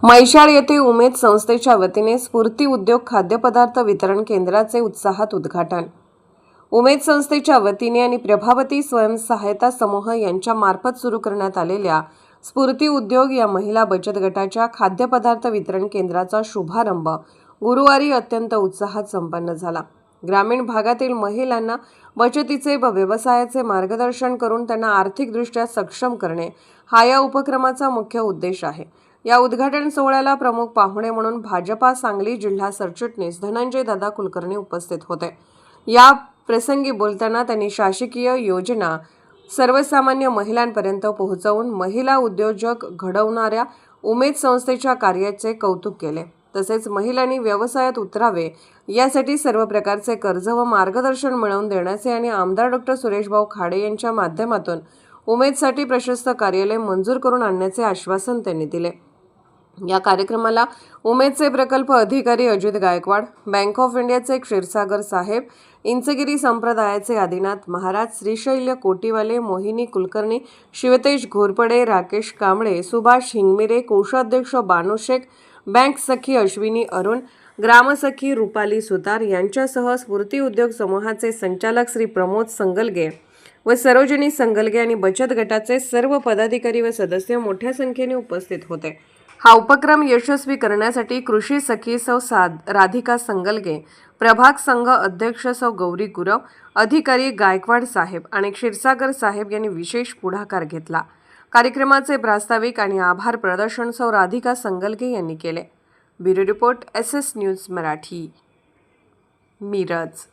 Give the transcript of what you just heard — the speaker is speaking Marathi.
म्हैसाळ येथे उमेद संस्थेच्या वतीने स्फूर्ती उद्योग खाद्यपदार्थ वितरण केंद्राचे उत्साहात उद्घाटन। उमेद संस्थेच्या वतीने आणि प्रभावती स्वयंसहायता समूह यांच्या मार्फत सुरू करण्यात आलेल्या स्फूर्ती उद्योग या महिला बचत गटाच्या खाद्यपदार्थ वितरण केंद्राचा शुभारंभ गुरुवारी अत्यंत उत्साहात संपन्न झाला। ग्रामीण भागातील महिलांना बचतीचे व व्यवसायाचे मार्गदर्शन करून त्यांना आर्थिकदृष्ट्या सक्षम करणे हा या उपक्रमाचा मुख्य उद्देश आहे। या उद्घाटन सोहळ्याला प्रमुख पाहुणे म्हणून भाजपा सांगली जिल्हा सरचिटणीस धनंजय दादा कुलकर्णी उपस्थित होते। या प्रसंगी बोलताना त्यांनी शासकीय योजना सर्वसामान्य महिलांपर्यंत पोहोचवून महिला उद्योजक घडवणाऱ्या उमेद संस्थेच्या कार्याचे कौतुक केले। तसेच महिलांनी व्यवसायात उतरावे यासाठी सर्व प्रकारचे कर्ज व मार्गदर्शन मिळवून देण्याचे आणि आमदार डॉ. सुरेशभाऊ खाडे यांच्या माध्यमातून उमेदसाठी प्रशस्त कार्यालय मंजूर करून आणण्याचे आश्वासन त्यांनी दिले। या कार्यक्रमाला उमेदचे प्रकल्प अधिकारी अजित गायकवाड, बँक ऑफ इंडियाचे क्षीरसागर साहेब, इंचगिरी संप्रदायाचे आदिनाथ महाराज, श्रीशैल्य कोटीवाले, मोहिनी कुलकर्णी, शिवतेज घोरपडे, राकेश कांबळे, सुभाष हिंगमिरे, कोषाध्यक्ष बानू शेख, बँक सखी अश्विनी अरुण, ग्रामसखी रुपाली सुतार यांच्यासह स्फूर्ती उद्योग समूहाचे संचालक श्री प्रमोद संगलगे व सरोजिनी संगलगे आणि बचत गटाचे सर्व पदाधिकारी व सदस्य मोठ्या संख्येने उपस्थित होते। हा उपक्रम यशस्वी करण्यासाठी कृषी सखी सौ राधिका संगलगे, प्रभाग संघ अध्यक्ष सौ गौरी गुरव, अधिकारी गायकवाड साहेब आणि क्षीरसागर साहेब यांनी विशेष पुढाकार घेतला। कार्यक्रमाचे प्रास्ताविक आणि आभार प्रदर्शन सौ राधिका संगलगे यांनी केले। Bureau report SS news Marathi, Miraj.